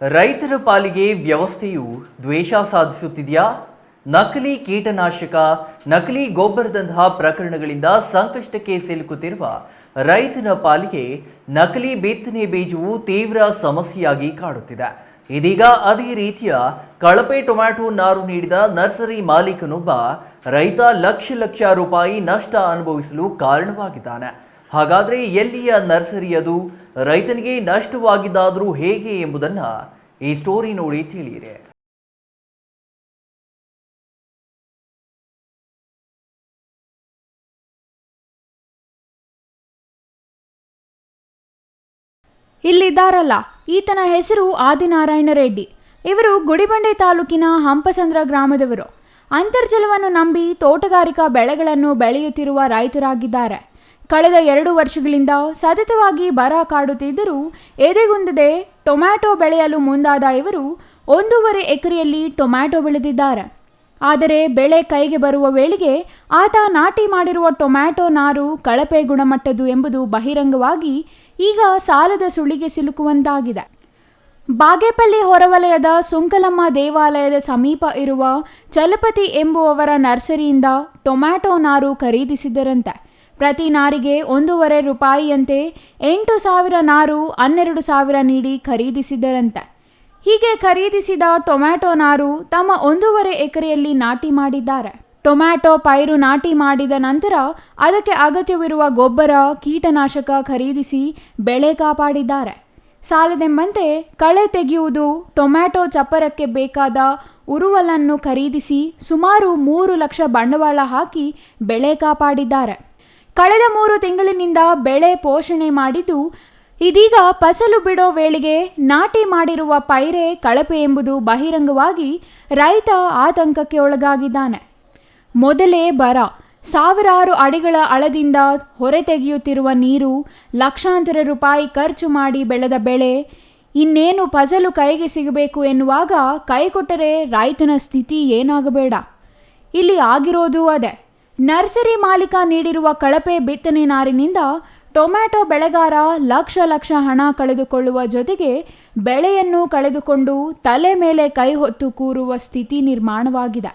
ರೈತರ ಪಾಲಿಗೆ ವ್ಯವಸ್ಥೆಯು ದ್ವೇಷ ಸಾಧಿಸುತ್ತಿದೆಯಾ? ನಕಲಿ ಕೀಟನಾಶಕ, ನಕಲಿ ಗೊಬ್ಬರದಂತಹ ಪ್ರಕರಣಗಳಿಂದ ಸಂಕಷ್ಟಕ್ಕೆ ಸಿಲುಕುತ್ತಿರುವ ರೈತನ ಪಾಲಿಗೆ ನಕಲಿ ಬಿತ್ತನೆ ಬೀಜವು ತೀವ್ರ ಸಮಸ್ಯೆಯಾಗಿ ಕಾಡುತ್ತಿದೆ. ಇದೀಗ ಅದೇ ರೀತಿಯ ಕಳಪೆ ಟೊಮ್ಯಾಟೊ ನಾರು ನೀಡಿದ ನರ್ಸರಿ ಮಾಲೀಕನೊಬ್ಬ ರೈತ ಲಕ್ಷ ರೂಪಾಯಿ ನಷ್ಟ ಅನುಭವಿಸಲು ಕಾರಣವಾಗಿದ್ದಾನೆ. ಹಾಗಾದ್ರೆ ಎಲ್ಲಿಯ ನರ್ಸರಿ ಅದು? ರೈತನಿಗೆ ನಷ್ಟವಾಗಿದ್ದಾದರೂ ಹೇಗೆ ಎಂಬುದನ್ನ ಈ ಸ್ಟೋರಿ ನೋಡಿ ತಿಳಿಯಿರಿ. ಇಲ್ಲಿದ್ದಾರಲ್ಲ, ಈತನ ಹೆಸರು ಆದಿನಾರಾಯಣ ರೆಡ್ಡಿ. ಇವರು ಗುಡಿಬಂಡೆ ತಾಲೂಕಿನ ಹಂಪಸಂದ್ರ ಗ್ರಾಮದವರು. ಅಂತರ್ಜಲವನ್ನು ನಂಬಿ ತೋಟಗಾರಿಕಾ ಬೆಳೆಗಳನ್ನು ಬೆಳೆಯುತ್ತಿರುವ ರೈತರಾಗಿದ್ದಾರೆ. ಕಳೆದ 2 ವರ್ಷಗಳಿಂದ ಸತತವಾಗಿ ಬರ ಕಾಡುತ್ತಿದ್ದರೂ ಎದೆಗುಂದದೆ ಟೊಮ್ಯಾಟೊ ಬೆಳೆಯಲು ಮುಂದಾದ ಇವರು 1.5 ಎಕರೆಯಲ್ಲಿ ಟೊಮ್ಯಾಟೊ ಬೆಳೆದಿದ್ದಾರೆ. ಆದರೆ ಬೆಳೆ ಕೈಗೆ ಬರುವ ವೇಳೆಗೆ ಆತ ನಾಟಿ ಮಾಡಿರುವ ಟೊಮ್ಯಾಟೊ ನಾರು ಕಳಪೆ ಗುಣಮಟ್ಟದ್ದು ಎಂಬುದು ಬಹಿರಂಗವಾಗಿ ಈಗ ಸಾಲದ ಸುಳಿಗೆ ಸಿಲುಕುವಂತಾಗಿದೆ. ಬಾಗೇಪಲ್ಲಿ ಹೊರವಲಯದ ಸುಂಕಲಮ್ಮ ದೇವಾಲಯದ ಸಮೀಪ ಇರುವ ಚಲಪತಿ ಎಂಬುವವರ ನರ್ಸರಿಯಿಂದ ಟೊಮ್ಯಾಟೊ ನಾರು ಖರೀದಿಸಿದ್ದರಂತೆ. ಪ್ರತಿ ನಾರಿಗೆ 1.5 ರೂಪಾಯಿಯಂತೆ 8,000 ನಾರು 12,000 ನೀಡಿ ಖರೀದಿಸಿದ್ದರಂತೆ. ಹೀಗೆ ಖರೀದಿಸಿದ ಟೊಮ್ಯಾಟೊ ನಾರು ತಮ್ಮ 1.5 ಎಕರೆಯಲ್ಲಿ ನಾಟಿ ಮಾಡಿದ್ದಾರೆ. ಟೊಮ್ಯಾಟೊ ಪೈರು ನಾಟಿ ಮಾಡಿದ ನಂತರ ಅದಕ್ಕೆ ಅಗತ್ಯವಿರುವ ಗೊಬ್ಬರ, ಕೀಟನಾಶಕ ಖರೀದಿಸಿ ಬೆಳೆ ಕಾಪಾಡಿದ್ದಾರೆ. ಸಾಲದೆಂಬಂತೆ ಕಳೆ ತೆಗೆಯುವುದು, ಟೊಮ್ಯಾಟೊ ಚಪ್ಪರಕ್ಕೆ ಬೇಕಾದ ಉರುವಲನ್ನು ಖರೀದಿಸಿ ಸುಮಾರು 3 ಲಕ್ಷ ಬಂಡವಾಳ ಹಾಕಿ ಬೆಳೆ ಕಾಪಾಡಿದ್ದಾರೆ. ಕಳೆದ 3 ತಿಂಗಳಿನಿಂದ ಬೆಳೆ ಪೋಷಣೆ ಮಾಡಿದ್ದು, ಇದೀಗ ಫಸಲು ಬಿಡೋ ವೇಳೆಗೆ ನಾಟಿ ಮಾಡಿರುವ ಪೈರೆ ಕಳಪೆ ಎಂಬುದು ಬಹಿರಂಗವಾಗಿ ರೈತ ಆತಂಕಕ್ಕೆ ಒಳಗಾಗಿದ್ದಾನೆ. ಮೊದಲೇ ಬರ, ಸಾವಿರಾರು ಅಡಿಗಳ ಆಳದಿಂದ ಹೊರ ತೆಗೆಯುತ್ತಿರುವ ನೀರು, ಲಕ್ಷಾಂತರ ರೂಪಾಯಿ ಖರ್ಚು ಮಾಡಿ ಬೆಳೆದ ಬೆಳೆ, ಇನ್ನೇನು ಫಸಲು ಕೈಗೆ ಸಿಗಬೇಕು ಎನ್ನುವಾಗ ಕೈಕೊಟ್ಟರೆ ರೈತನ ಸ್ಥಿತಿ ಏನಾಗಬೇಡ. ಇಲ್ಲಿ ಆಗಿರೋದು ಅದೇ. ನರ್ಸರಿ ಮಾಲೀಕ ನೀಡಿರುವ ಕಳಪೆ ಬಿತ್ತನೆ ನಾರಿನಿಂದ ಟೊಮ್ಯಾಟೊ ಬೆಳೆಗಾರ ಲಕ್ಷ ಹಣ ಕಳೆದುಕೊಳ್ಳುವ ಜೊತೆಗೆ ಬೆಳೆಯನ್ನು ಕಳೆದುಕೊಂಡು ತಲೆ ಮೇಲೆ ಕೈ ಹೊತ್ತು ಕೂರುವ ಸ್ಥಿತಿ ನಿರ್ಮಾಣವಾಗಿದೆ.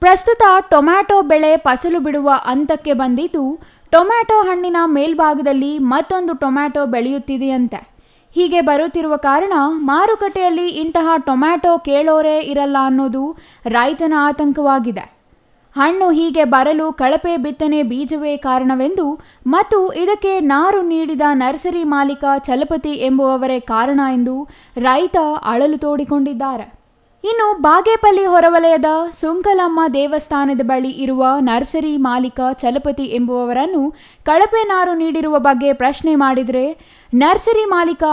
ಪ್ರಸ್ತುತ ಟೊಮ್ಯಾಟೊ ಬೆಳೆ ಫಸಲು ಬಿಡುವ ಹಂತಕ್ಕೆ ಬಂದಿದ್ದು, ಟೊಮ್ಯಾಟೊ ಹಣ್ಣಿನ ಮೇಲ್ಭಾಗದಲ್ಲಿ ಮತ್ತೊಂದು ಟೊಮ್ಯಾಟೊ ಬೆಳೆಯುತ್ತಿದೆಯಂತೆ. ಹೀಗೆ ಬರುತ್ತಿರುವ ಕಾರಣ ಮಾರುಕಟ್ಟೆಯಲ್ಲಿ ಇಂತಹ ಟೊಮ್ಯಾಟೊ ಕೇಳೋರೇ ಇರಲ್ಲ ಅನ್ನೋದು ರೈತನ ಆತಂಕವಾಗಿದೆ. ಹಣ್ಣು ಹೀಗೆ ಬರಲು ಕಳಪೆ ಬಿತ್ತನೆ ಬೀಜವೇ ಕಾರಣವೆಂದು ಮತ್ತು ಇದಕ್ಕೆ ನಾರು ನೀಡಿದ ನರ್ಸರಿ ಮಾಲೀಕ ಚಲಪತಿ ಎಂಬುವವರೇ ಕಾರಣ ಎಂದು ರೈತ ಅಳಲು ತೋಡಿಕೊಂಡಿದ್ದಾರೆ. ಇನ್ನು ಬಾಗೇಪಲ್ಲಿ ಹೊರವಲಯದ ಸುಂಕಲಮ್ಮ ದೇವಸ್ಥಾನದ ಬಳಿ ಇರುವ ನರ್ಸರಿ ಮಾಲೀಕ ಚಲಪತಿ ಎಂಬುವವರನ್ನು ಕಳಪೆ ನಾರು ನೀಡಿರುವ ಬಗ್ಗೆ ಪ್ರಶ್ನೆ ಮಾಡಿದರೆ, ನರ್ಸರಿ ಮಾಲೀಕ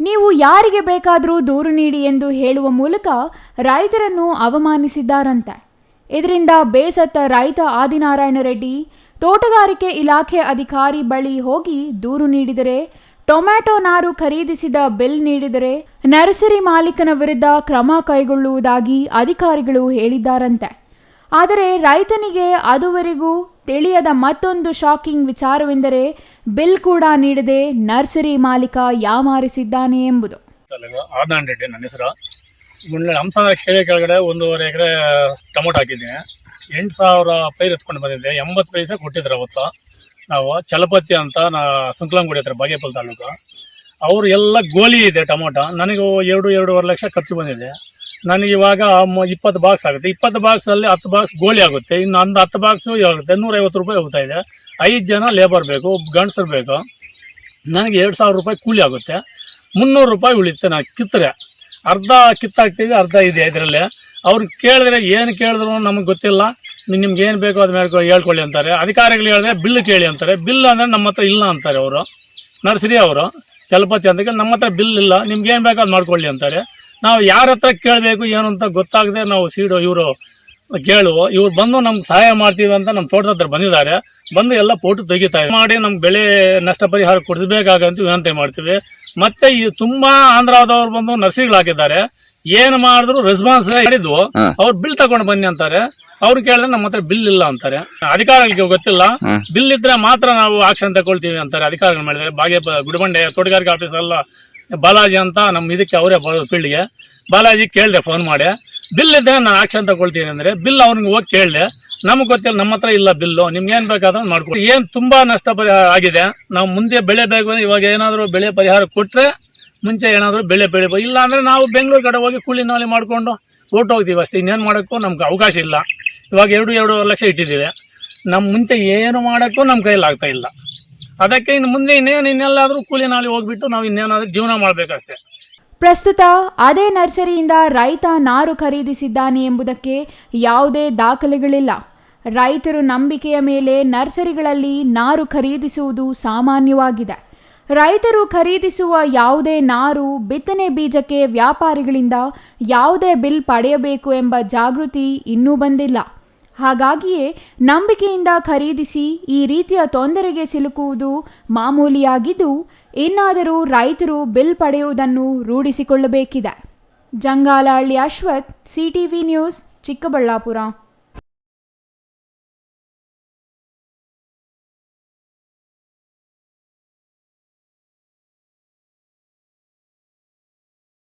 ನೀವು ಯಾರಿಗೆ ಬೇಕಾದರೂ ದೂರು ನೀಡಿ ಎಂದು ಹೇಳುವ ಮೂಲಕ ರೈತರನ್ನು ಅವಮಾನಿಸಿದ್ದಾರಂತೆ. ಇದರಿಂದ ಬೇಸತ್ತ ರೈತ ಆದಿನಾರಾಯಣ ರೆಡ್ಡಿ ತೋಟಗಾರಿಕೆ ಇಲಾಖೆ ಅಧಿಕಾರಿ ಬಳಿ ಹೋಗಿ ದೂರು ನೀಡಿದರೆ, ಟೊಮ್ಯಾಟೊ ನಾರು ಖರೀದಿಸಿದ ಬಿಲ್ ನೀಡಿದರೆ ನರ್ಸರಿ ಮಾಲೀಕನ ವಿರುದ್ಧ ಕ್ರಮ ಕೈಗೊಳ್ಳುವುದಾಗಿ ಅಧಿಕಾರಿಗಳು ಹೇಳಿದ್ದಾರಂತೆ. ಆದರೆ ರೈತನಿಗೆ ಅದುವರೆಗೂ ತಿಳಿಯದ ಮತ್ತೊಂದು ಶಾಕಿಂಗ್ ವಿಚಾರವೆಂದರೆ, ಬಿಲ್ ಕೂಡ ನೀಡದೆ ನರ್ಸರಿ ಮಾಲೀಕ ಯಾಮಾರಿಸಿದ್ದಾನೆ ಎಂಬುದು. ಹಂಪಸಂದ್ರ ಕೆರೆ ಕೆಳಗಡೆ 1.5 ಎಕರೆ ಟೊಮೊಟೊ ಹಾಕಿದ್ದೀನಿ. 8,000 ಪೈರು ಎತ್ಕೊಂಡು ಬಂದಿದ್ದೆ. 80 ಪೈಸೆ ಕೊಟ್ಟಿದ್ರು ಅವತ್ತು. ನಾವು ಚಲಪತಿ ಅಂತ ಸುಂಕಲಂಗುಡಿ ಹತ್ರ ಬಾಗೇಪಲ್ಲಿ ತಾಲೂಕು. ಅವರು ಎಲ್ಲ ಗೋಲಿ ಇದೆ ಟೊಮೊಟೊ. ನನಗೆ 2-2.5 ಲಕ್ಷ ಖರ್ಚು ಬಂದಿದೆ. ನನಗೆ ಇವಾಗ 20 ಬಾಕ್ಸ್ ಆಗುತ್ತೆ. 20 ಬಾಕ್ಸಲ್ಲಿ 10 ಬಾಕ್ಸ್ ಗೋಲಿ ಆಗುತ್ತೆ. ಇನ್ನು 10 ಬಾಕ್ಸು ಆಗುತ್ತೆ. 150 ರೂಪಾಯಿ ಹೋಗ್ತಾ ಇದೆ. 5 ಜನ ಲೇಬರ್ ಬೇಕು, ಗಂಡಸರು ಬೇಕು. ನನಗೆ 2,000 ರೂಪಾಯಿ ಕೂಲಿ ಆಗುತ್ತೆ. 300 ರೂಪಾಯಿ ಉಳಿಯುತ್ತೆ. ನಾನು ಕಿತ್ತರೆ ಅರ್ಧ ಕಿತ್ತಾಕ್ತೀವಿ, ಅರ್ಧ ಇದೆ ಇದರಲ್ಲಿ. ಅವ್ರು ಕೇಳಿದ್ರೆ ಏನು ಕೇಳಿದ್ರು ನಮಗೆ ಗೊತ್ತಿಲ್ಲ, ನಿಮ್ಗೆ ಏನು ಬೇಕೋ ಅದು ಮೇಲೆ ಹೇಳ್ಕೊಳ್ಳಿ ಅಂತಾರೆ. ಅಧಿಕಾರಿಗಳು ಹೇಳಿದ್ರೆ ಬಿಲ್ ಕೇಳಿ ಅಂತಾರೆ. ಬಿಲ್ ಅಂದರೆ ನಮ್ಮ ಹತ್ರ ಇಲ್ಲ ಅಂತಾರೆ ಅವರು, ನರ್ಸರಿ ಅವರು ಚಲಪತಿ ಅಂತ. ನಮ್ಮ ಹತ್ರ ಬಿಲ್ ಇಲ್ಲ, ನಿಮ್ಗೆ ಏನು ಬೇಕೋ ಅದು ಮಾಡ್ಕೊಳ್ಳಿ ಅಂತಾರೆ. ನಾವು ಯಾರ ಹತ್ರ ಕೇಳಬೇಕು ಏನು ಅಂತ ಗೊತ್ತಾಗದೆ ನಾವು ಇವರು ಇವ್ರು ಬಂದು ನಮ್ಗೆ ಸಹಾಯ ಮಾಡ್ತೀವಿ ಅಂತ ನಮ್ಮ ತೋಟದ ಹತ್ರ ಬಂದಿದ್ದಾರೆ. ಬಂದು ಎಲ್ಲ ಫೋಟೋ ತೆಗಿತಾ ಮಾಡಿ ನಮ್ಗೆ ಬೆಳೆ ನಷ್ಟ ಪರಿಹಾರ ಕೊಡಿಸಬೇಕಾಗಂತ ವಿನಂತಿ ಮಾಡ್ತೀವಿ. ಮತ್ತೆ ಈ ತುಂಬಾ ಆಂಧ್ರದವ್ರು ಬಂದು ನರ್ಸರಿಗಳು ಹಾಕಿದ್ದಾರೆ. ಏನು ಮಾಡಿದ್ರು ರೆಸ್ಪಾನ್ಸ್ ಮಾಡಿದ್ವು. ಅವ್ರು ಬಿಲ್ ತಗೊಂಡು ಬನ್ನಿ ಅಂತಾರೆ. ಅವ್ರು ಕೇಳಿದ್ರೆ ನಮ್ಮ ಹತ್ರ ಬಿಲ್ ಇಲ್ಲ ಅಂತಾರೆ. ಅಧಿಕಾರಿಗಳಿಗೆ ಗೊತ್ತಿಲ್ಲ, ಬಿಲ್ ಇದ್ರೆ ಮಾತ್ರ ನಾವು ಆಕ್ಷನ್ ತಗೊಳ್ತೀವಿ ಅಂತಾರೆ ಅಧಿಕಾರಿಗಳು ಮಾಡಿದ್ರೆ. ಗುಡಿಬಂಡೆ ತೋಟಗಾರಿಕೆ ಆಫೀಸ್ ಎಲ್ಲ ಬಾಲಾಜಿ ಅಂತ ನಮ್ಮ ಇದಕ್ಕೆ ಅವರೇ ಬರೋದು ಫೀಲ್ಡ್ಗೆ. ಬಾಲಾಜಿ ಕೇಳಿದೆ ಫೋನ್ ಮಾಡಿ, ಬಿಲ್ ಇದೆ ನಾನು ಆಕ್ಷನ್ ತಗೊಳ್ತೀನಿ ಅಂದರೆ, ಬಿಲ್ ಅವ್ನಿಗೆ ಹೋಗಿ ಕೇಳಿದೆ, ನಮಗೆ ಗೊತ್ತಿಲ್ಲ, ನಮ್ಮ ಹತ್ರ ಇಲ್ಲ ಬಿಲ್ಲು, ನಿಮ್ಗೆ ಏನು ಬೇಕಾದ್ರೂ ಮಾಡ್ಕೊಡಿ. ಏನು ತುಂಬ ನಷ್ಟ ಆಗಿದೆ, ನಾವು ಮುಂದೆ ಬೆಳೆ ಬೇಕು, ಇವಾಗ ಏನಾದರೂ ಬೆಳೆ ಪರಿಹಾರ ಕೊಟ್ಟರೆ ಮುಂಚೆ ಏನಾದರೂ ಬೆಳೆ ಬೆಳಿಬೋದು, ಇಲ್ಲ ಅಂದರೆ ನಾವು ಬೆಂಗಳೂರು ಕಡೆ ಹೋಗಿ ಕೂಲಿ ನಾಲಿ ಮಾಡಿಕೊಂಡು ಹೋಗ್ತೀವಿ ಅಷ್ಟೇ. ಇನ್ನೇನು ಮಾಡೋಕ್ಕೂ ನಮ್ಗೆ ಅವಕಾಶ ಇಲ್ಲ. ಇವಾಗ 2 ಲಕ್ಷ ಇಟ್ಟಿದ್ದೀವಿ, ನಮ್ಮ ಮುಂಚೆ ಏನು ಮಾಡೋಕ್ಕೂ ನಮ್ಮ ಕೈಯಲ್ಲಿ ಆಗ್ತಾ ಇಲ್ಲ. ಅದಕ್ಕೆ ಇನ್ನು ಮುಂದೆ ಇನ್ನೆಲ್ಲಾದರೂ ಕೂಲಿ ನಾಲಿ ಹೋಗ್ಬಿಟ್ಟು ನಾವು ಇನ್ನೇನಾದರೂ ಜೀವನ ಮಾಡಬೇಕಷ್ಟೇ. ಪ್ರಸ್ತುತ ಅದೇ ನರ್ಸರಿಯಿಂದ ರೈತ ನಾರು ಖರೀದಿಸಿದ್ದಾನೆ ಎಂಬುದಕ್ಕೆ ಯಾವುದೇ ದಾಖಲೆಗಳಿಲ್ಲ. ರೈತರು ನಂಬಿಕೆಯ ಮೇಲೆ ನರ್ಸರಿಗಳಲ್ಲಿ ನಾರು ಖರೀದಿಸುವುದು ಸಾಮಾನ್ಯವಾಗಿದೆ. ರೈತರು ಖರೀದಿಸುವ ಯಾವುದೇ ನಾರು, ಬಿತ್ತನೆ ಬೀಜಕ್ಕೆ ವ್ಯಾಪಾರಿಗಳಿಂದ ಯಾವುದೇ ಬಿಲ್ ಪಡೆಯಬೇಕು ಎಂಬ ಜಾಗೃತಿ ಇನ್ನೂ ಬಂದಿಲ್ಲ. ಹಾಗಾಗಿಯೇ ನಂಬಿಕೆಯಿಂದ ಖರೀದಿಸಿ ಈ ರೀತಿಯ ತೊಂದರೆಗೆ ಸಿಲುಕುವುದು ಮಾಮೂಲಿಯಾಗಿದ್ದು, ಇನ್ನಾದರೂ ರೈತರು ಬಿಲ್ ಪಡೆಯುವುದನ್ನು ರೂಢಿಸಿಕೊಳ್ಳಬೇಕಿದೆ. Jangalahalli Ashwath, CTV news, Chikkaballapur.